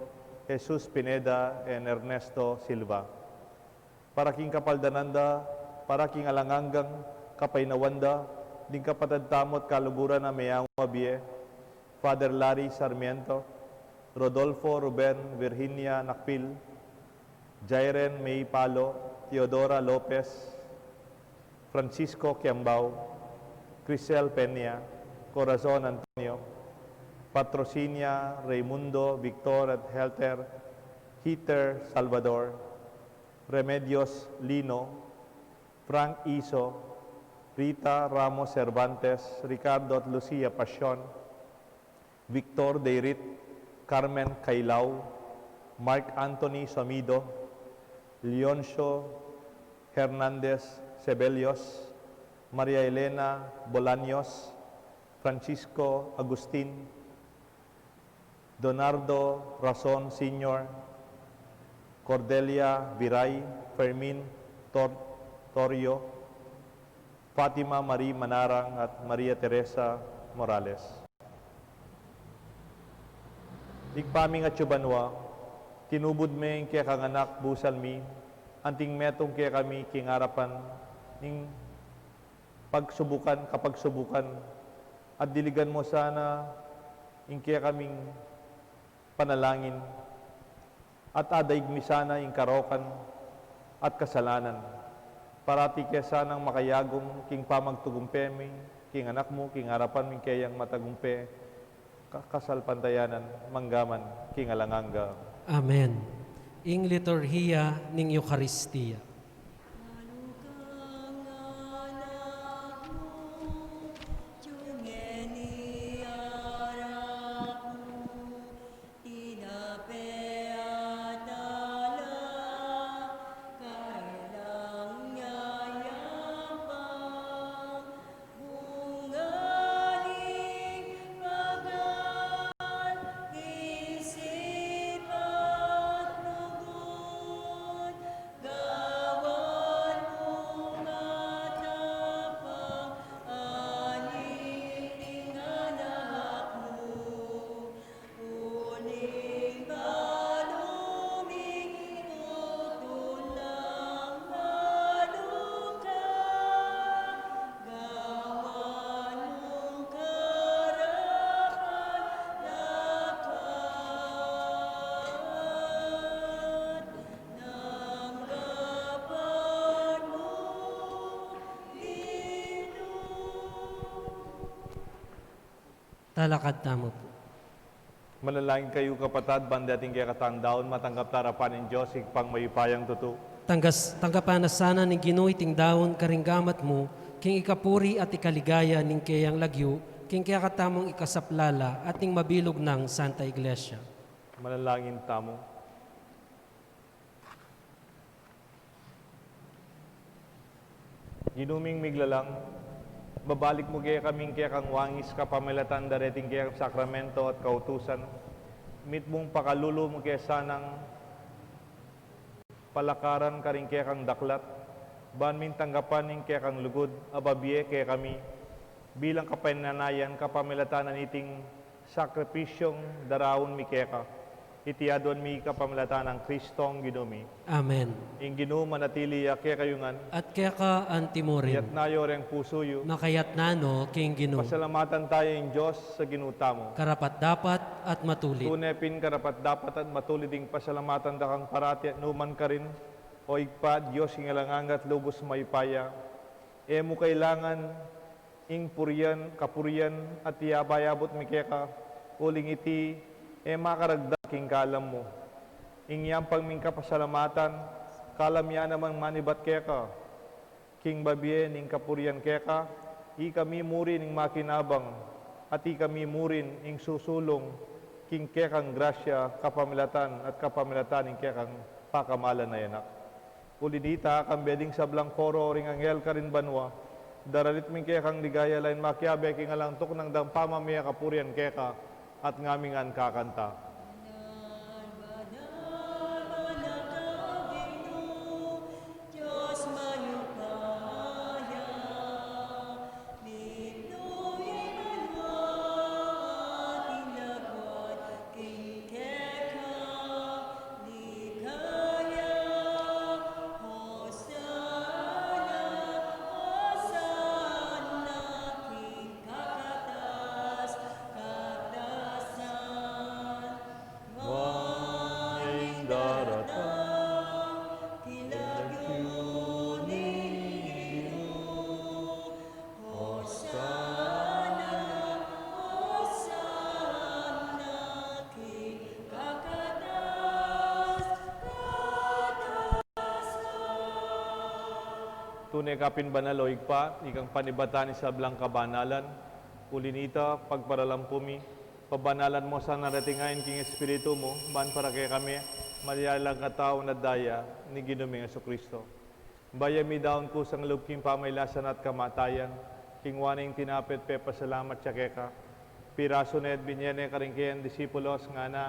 Jesus Pineda, and Ernesto Silva. Paraking kapaldananda, paraking alanganggang kapainawanda, ding kapatid tamot kaluburan na mayang mabie, Father Larry Sarmiento, Rodolfo Ruben Virginia Nakpil, Jairen May Palo, Teodora Lopez, Francisco Kiambao, Crisel Peña, Corazon Antonio, Patrocinia Raimundo Victor at Helter, Heater Salvador, Remedios Lino, Frank Iso, Rita Ramos Cervantes, Ricardo at Lucia Pasion, Victor Deirit, Carmen Cailao, Mark Anthony Samido, Leoncio Hernandez Sebelios, Maria Elena Bolaños, Francisco Agustin, Donardo Rason Sr., Cordelia Viray, Fermin Torio, Fatima Marie Manarang at Maria Teresa Morales. Ikpaming at Chubanwa, tinubod me kaya kang anak busal mi, anting metong kaya kami kingarapan ning kapag subukan, at diligan mo sana ing kaya kaming panalangin, at adaig mi sana ing karokan at kasalanan, parati kaya sanang makayagong king pamagtugumpe mi, king anak mo, king harapan mi kayang matagumpe, kasalpantayanan, manggaman, king alanganga. Amen. Ing liturhiya ning Eucharistia. Talakad tamo po. Manalangin kayo kapatad, bandating kaya katandaon, matanggap tarapan ng Diyos, ikpang mayupayang tutu. Tanggapan na sana ni Ginoy ting daon karinggamat mo, king ikapuri at ikaligaya ning kayang lagyo, king kaya katamong ikasaplala at ning mabilog ng Santa Iglesia. Manalangin tamo. Ginuming miglalang, babalik mo kaya kaming kaya kang wangis kapamilatan dareting kaya sakramento at kautusan. Mit mong pakalulo mo kaya sanang palakaran karing kaya kang daklat. Ban min tanggapan ning kaya kang lugod, ababiye kaya kami. Bilang kapananayan kapamilatanan iting sakripisyong darawon mi kaya ka. Itiadon mi kapamilatan ng Kristong Ginumi. Amen. Ing Ginoo manatili kaya kayungan. At kaya ka antimorin, Yat nayo reng pusuyo. makayat nano king Ginoo, Pasalamatan tayo in Diyos sa ginutamo. karapat dapat at matulit. Tunepin karapat dapat at matulid ding pasalamatan da kang parati at numan ka rin. O igpa, Diyos ingalangangat lubos maypaya. Mo kailangan ing purian, kapurian at iyabayabot mi keka. Uling iti, makaragdag king kalam mo. Ing yang pagmingka pasalamatan, kalam ya namang manibat keka. King babie ning kapurian keka, i kami muri ning makinabang, at i kami murin ing susulong, king kekang grasya, kapamilatan at kapamilatan ning kekang pakamalan na yanak. Ulinita, kang beding sablang koro ring anghel karin banwa, daralit ming kekang ligaya lain makiabe king alantok ng dampamamaya kapurian keka, at ngamingan kakanta. Tunay kapin banaloig pa, ikang panibatan sa blang kabanalan, ulinita, pagparalampumi, pabanalan mo sa naratingayin king Espiritu mo, man para kay kami, maliyalang katao na daya, ni Ginuming Kristo. Bayami daon ko sang loob king pamaylasan at kamatayan, king waning tinapit pe pasalamat siya keka, Piraso net binyene karingkayan disipulos nga na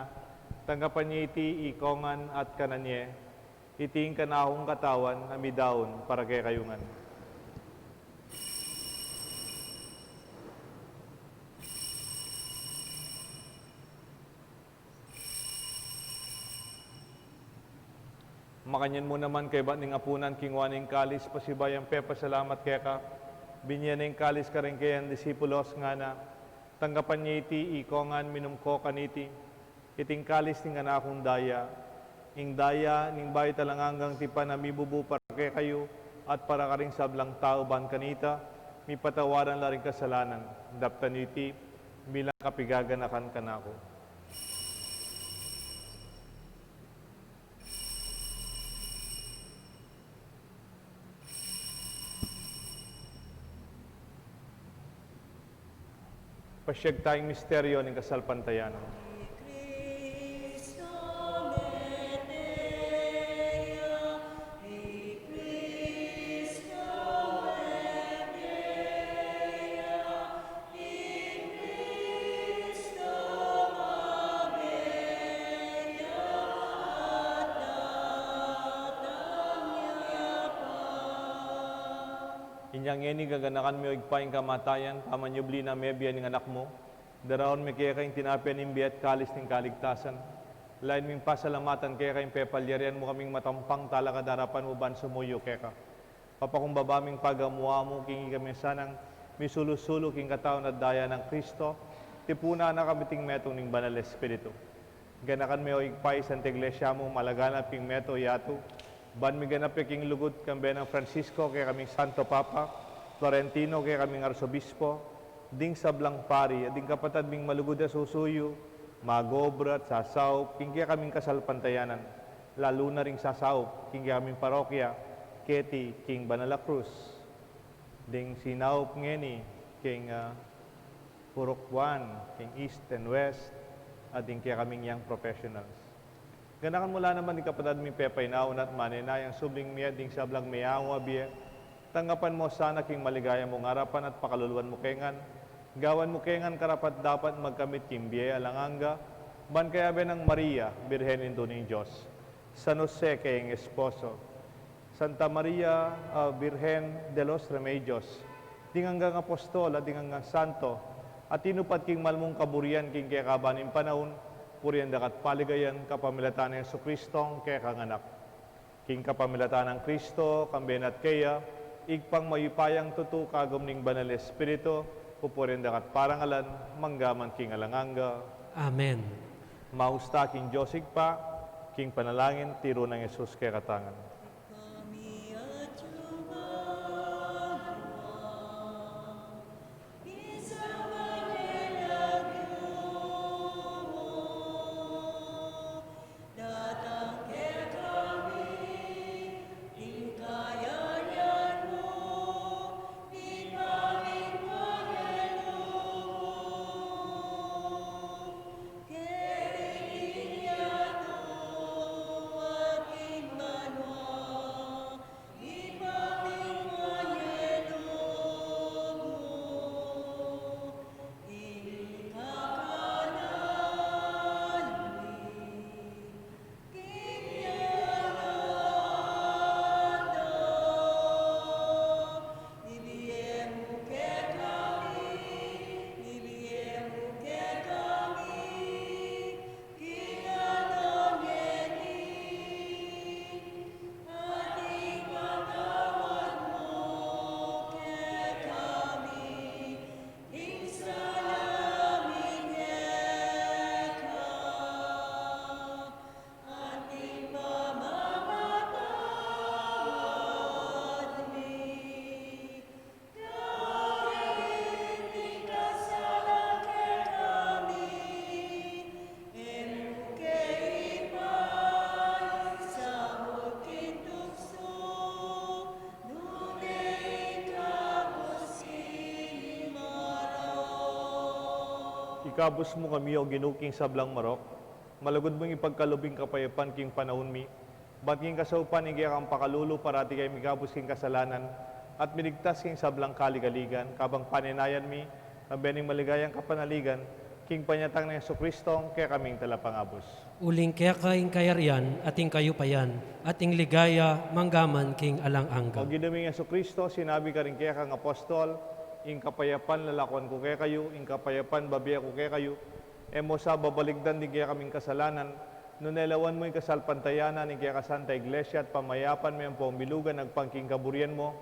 tanggapan niya iti ikongan at kananye, iting kanahong katawan amidaon para kay kayungan. Makanyan mo naman kay ba't ning apunan kingwaning kalis pasibayang pepa salamat kaya ka. Binyaning kalis ka rin kayan disipulos nga na tanggapan niya iti ikongan minumko kaniti. Iting kalis ning anakong daya. Ing daya ning bayi talanganggang tipa na mibubu para kay kayo at para ka ring sablang tao ban kanita. Mi patawaran la rin kasalanan. Daptan iti bilang kapigaganakan kanako. Pasyag tayong misteryo ng kasalpantayan. Inyang eni gaganakan mo igpaing kamatayan, pamanyubli na mebya ng anak mo. Daraon may kaya kayong tinapyan ng biyat kalis ng kaligtasan. Lain ming pasalamatan kaya kayong pepalyarian mo kaming matampang talaga darapan mo ban sumuyo kaya ka. Papakumbaba ming pagamuha mo kingi kami sanang misulusulo king kataon at daya ng Kristo. Tipuna na kami ting metong ning banal espiritu. Ganakan mo igpay sa iglesia mo malaganap king meto yato. Ban mi ganap king lugod kambe ng Francisco kaya kaming Santo Papa, Florentino kaya kaming Arsobispo, ding sablang pari, ding kapatad ming malugod na susuyo, magobrat, sasaw, king kaya kaming kasalpantayanan, lalo na ring sasaw, king kaya kaming parokya, Keti, king Banala Cruz, ding sinaw ngeni, king Purokwan, king East and West, at ding kaya kaming young professionals. Ganakan mula naman di kapatad mi pepay naon at maninayang subling miya ding sablang miyaw abiye. Tanggapan mo sana king maligaya mong harapan at pakaluluan mo kengan. Gawan mo kengan karapat dapat magkamit king biye alanganga. Ban kaya ng Maria, Birhen indo ng Diyos. San Jose kayong esposo. Santa Maria, Birhen de los Remedios. Dingangang apostol at dingangang santo. At tinupat king malmong kaburian king kaya kabaning panahon. Puriyan dakat paligayan kapamilatan ng Jesucristong kaya kanganak. King kapamilatan ng Kristo, kambenat kaya, igpang mayupayang tutu kagom ning banal espiritu, pupuriyan dakat parangalan, manggaman king alanganga. Amen. Mausta king Josig pa, king panalangin, tiro ng Jesus kaya katangan. Ikabos mo kami o ginuking sablang marok, malagod mong ipagkalubing kapayapan king panahon mi, ba't king kasaupan ing kang pakalulo parati kay migabos king kasalanan, at minigtas king sablang kaligaligan, kabang paninayan mi, Kabening maligayang kapanaligan, king panyatang na Yesu Kristong, kaya kaming talapangabos. Uling kaya kaing kayarian, ating kayo payan, ating ligaya, manggaman king alang O angga. ginaming Yesu Kristo, sinabi ka rin kaya kang apostol, ing kapayapan lalakwan ko kaya kayo, ing kapayapan babiya ko kaya kayo, emo sa babaligdan din kaya kaming kasalanan, nunelawan mo yung kasalpantayanan, ing kaya kasanta iglesia at pamayapan mo yung pambilugan, nagpangking kaburian mo,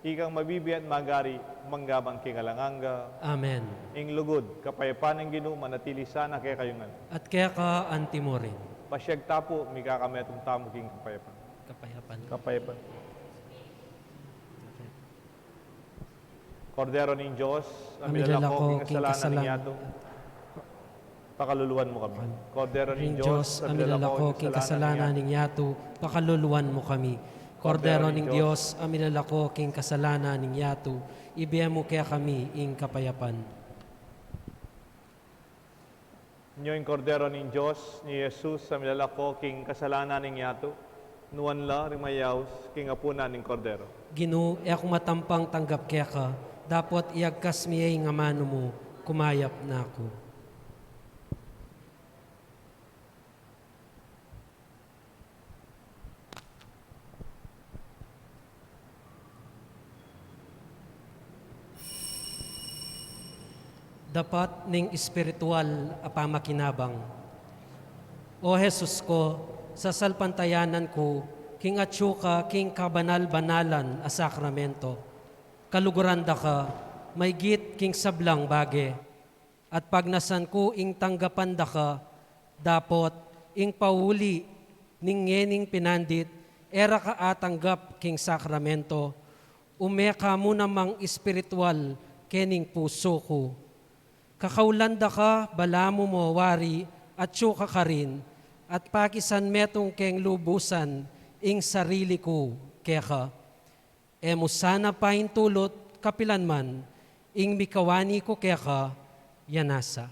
ikang mabibi at magari, manggaman king alanganga, Amen. ing lugod, kapayapan ng Ginoo, manatili sana kaya kayong At kaya ka antimo rin. pasyag tapo, mi kakametong tamo king kapayapan. Kapayapan. Kapayapan. Kordero ng Diyos, amilala ko, king kasalanan ng yato. Pakaluluwan mo kami. Kordero ng Ring Diyos, Diyos, amilala ko, king kasalanan ng yato, pakaluluwan mo kami. Kordero ng Diyos, amilala ko, king kasalanan ng yato, ibigay mo kaya kami, ing kapayapan. Inyo yung kordero ng Diyos, ni Jesus, amilala ko, king kasalanan ng yato, nuwan la, rimayaws, king apuna ng kordero. Ginu, e akong matampang tanggap kaya ka, dapat iagkas miyay nga mano mo, kumayap na ako. Dapat ning espiritual apamakinabang. O Jesus ko, sa salpantayanan ko, king atsuka, king kabanal-banalan a sakramento. Kaluguranda ka, may git king sablang bage. At pagnasan ko ing tanggapanda ka, dapot ing pauli ning ngening pinandit, era ka atanggap king sakramento. Umeka mo namang espiritual kening puso ko. Kakaulanda ka, bala mo wari, at tsuka ka rin, at pakisan metong keng lubusan, ing sarili ko, kaya ka. E mo sana pain tulot, kapilan man, ing mikawani ko kaya ka, yanasa.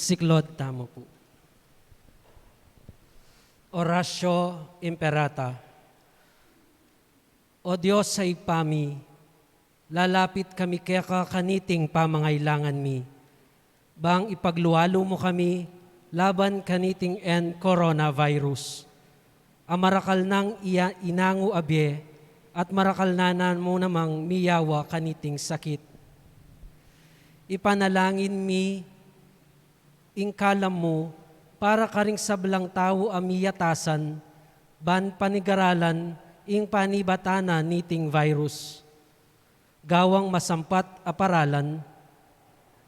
Siklod, tamo po. Oratio Imperata. O Diyos sa ipami, lalapit kami kaya kaniting pamangailangan mi. Bang ipagluwalo mo kami laban kaniting en coronavirus. Amarakal nang inangu abye at marakal nanan mo namang miyawa kaniting sakit. Ipanalangin mi ingkalam mo para karing sablang tao amiyatasan ban panigaralan ing panibatana niting virus. Gawang masampat aparalan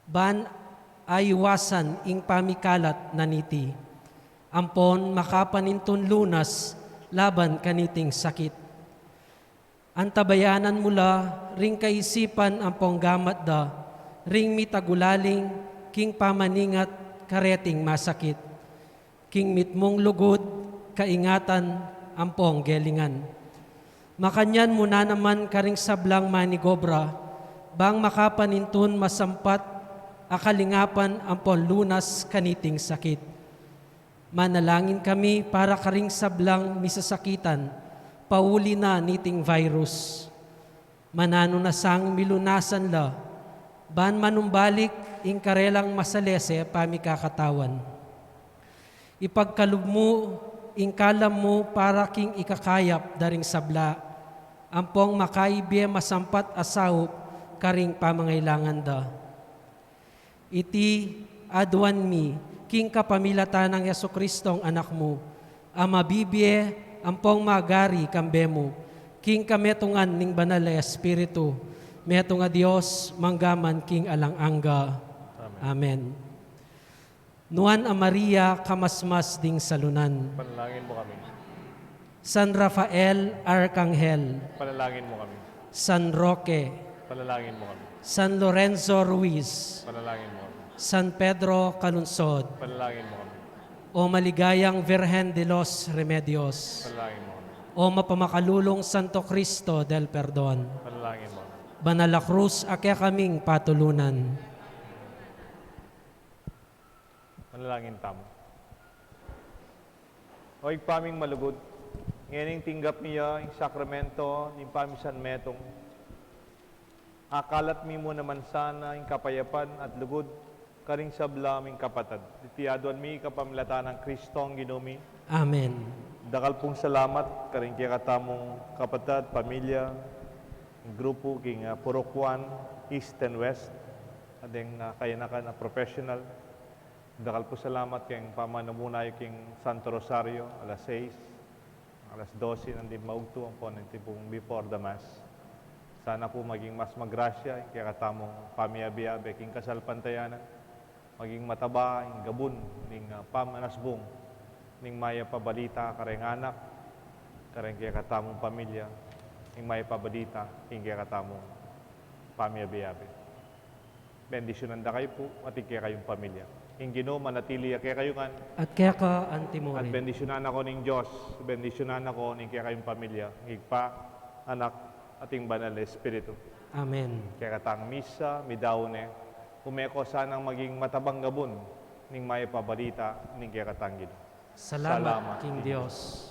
ban aywasan ing pamikalat na niti. Ampon makapaninton lunas laban kaniting sakit. Antabayanan mula ring kaisipan ampong gamat da, ring mitagulaling king pamaningat kareting masakit. King mitmong lugod, kaingatan, ampong gelingan. Makanyan muna naman karing sablang manigobra, bang makapanintun masampat, akalingapan ampong lunas kaniting sakit. Manalangin kami para karing sablang misasakitan, pauli na niting virus. Manano na sang milunasan la, ban manumbalik ing karelang masalese pamikakatawan. Ipagkalub mo, ingkalam mo para king ikakayap daring sabla, ampong makaibye masampat asawop karing pamangailangan da. Iti adwan mi, king kapamilatan ng Yesu-Kristong anak mo, amabibye ampong magari kambemo, king kametungan ning banal na Espiritu, metong a Dios manggaman king alang-angga. Amen. Nuan a Maria kamasmas ding salunan. Panalangin mo kami. San Rafael Arcangel, Panalangin mo kami. San Roque, Panalangin mo kami. San Lorenzo Ruiz, Panalangin mo kami. San Pedro Calunsod, Panalangin mo kami. o maligayang Virgen de los Remedios, Panalangin mo kami. o mapamakalulong Santo Cristo del Perdon, Panalangin mo kami. Banal na Cruz, akya kaming patulunan. Manalangin tamo. O igpaming malugod, ngayon tinggap niya yung sakramento ng pamisan metong. Akalat mi mo naman sana yung kapayapan at lugod, karing sabla aming kapatad. Itiaduan mi kapamilatan ng Kristong Ginumi. Amen. Dakal pong salamat, karing kaya katamong kapatad, pamilya, grupo, king Purokwan, East and West, at yung kayanakan na professional. Dakal po salamat kayong pamanamunay king Santo Rosario, alas 6, alas 12, nandun maugto ang po, nandun pong before the Mass. Sana po maging mas magrasya, kaya katamong pamiyabiyabe, king kasalpantayanan, maging mataba, ing gabun, ning pamanasbong, ning maya pabalita, kareng anak, kareng kaya katamong pamilya, ning maya pabalita, king kaya katamong pamiyabiyabe. Bendisyonan da kayo po, at kaya kayong pamilya. Ing Ginoo manatili kaya kayo kan. At kaya ka At antimori. bendisyonan ako ning Diyos, bendisyonan ako ning kaya kayong pamilya, higpa, anak, ating banal na Espiritu. Amen. Kaya katang misa, midawne, umeko sanang maging matabang gabon, ning may pabalita, ning kaya katang Ginoo. Salamat, King Dios.